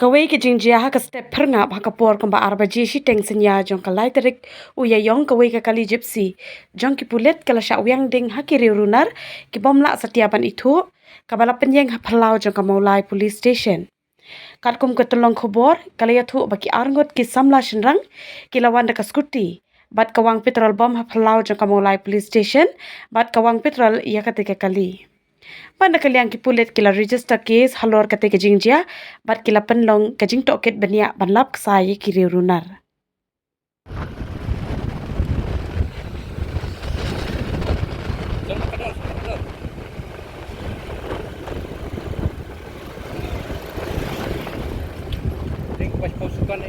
Kawai ke jingjia ha ka step pernga ha ka por kamba arba jeshi teng senya jong ka lai terik uya yong kawai ka kali gypsy jong ki pulit kala sha wyang ding ha ki runar ki bomla setiapan itu kabala penyeng ha Phyllaw jong ka Mawlai police station. Kat kum ke tolong khobor kala ya thu baki arngot ki samla shenrang ki lawan ka skuti bat kawang petrol bom ha Phyllaw jong ka Mawlai police station bat kawang petrol ya katika kali. Pada kaliang ki pulit kila register case halor kate ke jingjia bat kila penlong ke jing Tohkit benia banlap ksai kiri runar. Pas pasukan